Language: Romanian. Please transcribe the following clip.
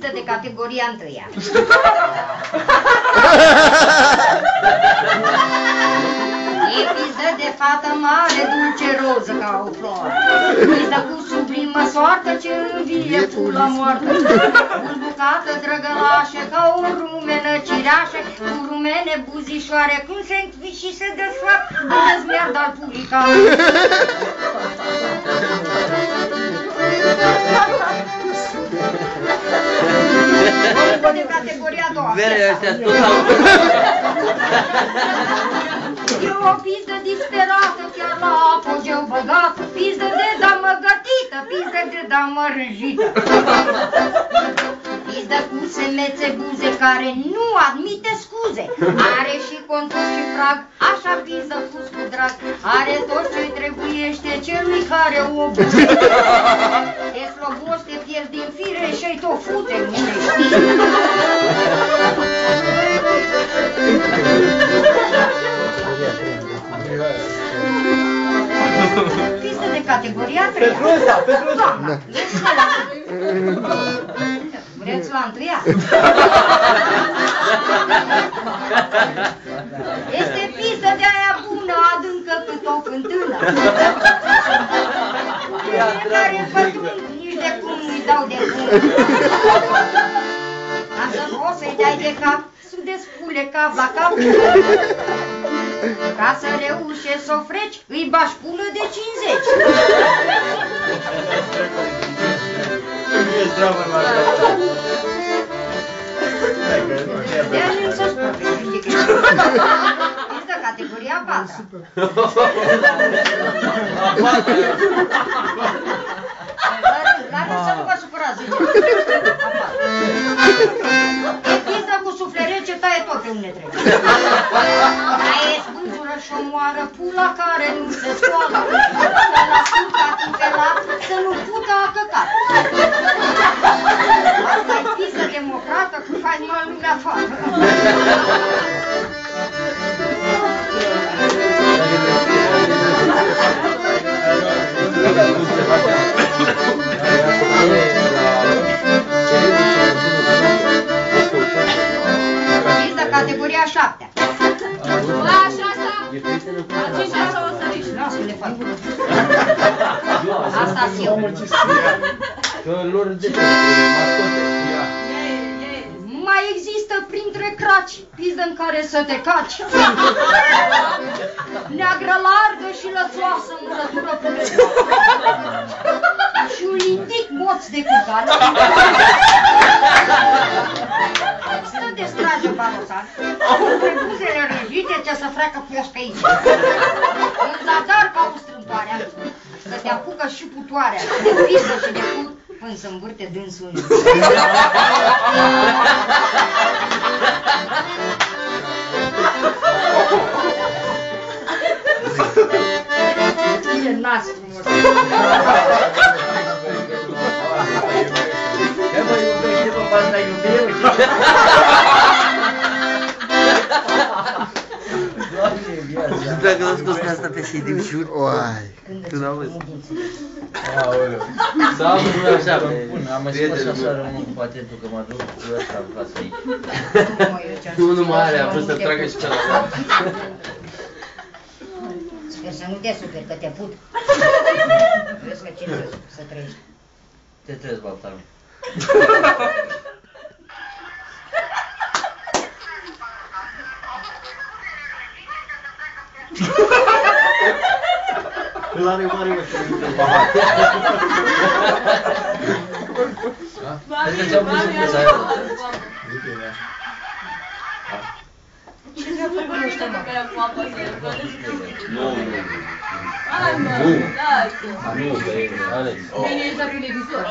pizdă de categoria întâia. E pizdă de fată mare, dulce roză ca o floare. Pizdă cu sublimă soartă ce învie pula moartă. Bulbucată drăgălașă ca o rumenă cireașă, cu rumene buzișoare, cum se închid și se desfac, îți mi-ar da-l publica. Vorba de categoria a doua. E o pizdă disperată, chiar la apogeu băgată, pizdă de damă gătită, pizdă de damă râjită. Pizdă cu semețe buze care nu admite scuze, are și contur și prag, așa pizdă pus cu drag, are tot ce trebuiește celui care o buze. Te slobos, te pierzi din fire și-ai tot fute în mine, știi? Pizdă de categoria 3. Petruța! Doamna, vreți la întâia? Este pizdă de aia bună, adâncă cât o fântână. Fiecare pătrund, nici de cum nu-i dau de cum. Ca să poți să-i dai de cap, să despule cap la cap. Ca să reușești să o freci, îi bași pulă de 50. De aia să spune, știi că este categoria 4. La rând să nu vă supărați, ziceți. E pizdă cu suflere ce taie tot pe unde trebuie. Aia e spânzură și omoară pula care nu se scoală. Să la puta tipelat, să nu pută a căcat. Asta e pizdă democrată cu faima în lumea afară. Pizdă categoria 7. La așa, la 5 așa o să rici. Lasă le fac. Asta-s eu. Că lor de mascote. Mai există printre craci pizdă în care să te caci. Neagră largă și lățoasă, murătură până. Și un indic moț de cucat. Stă de strajă barosan, cu buzele răjite ce să freacă poșcă aici. În zadar ca o strâmtoarea, să te apucă și putoarea, de pizdă și de cur, până să învârte dânsul. E nas frumos. Ia mă iubește, mă, asta iubire. Doamne, viața. Dacă l-am scos pe asta pe CD, jur. Oai, tu n-auzi. Aoleu. Să am bună așa, bun, am mai scos așa rămân cu patentul că mă duc cu ăsta în față aici. Unul mare, a vrut să tragă și celălalt. Sper să nu te superi, că te put. Vezi că cine să trăiești. Te trezi, baptarul. Îl are mare, mă, și nu te pahat. Ce-ți-a făcut ăștia, mă? Nu. Hai, mă, lasă. Nu, că e Alex. Bine, ești la televizor.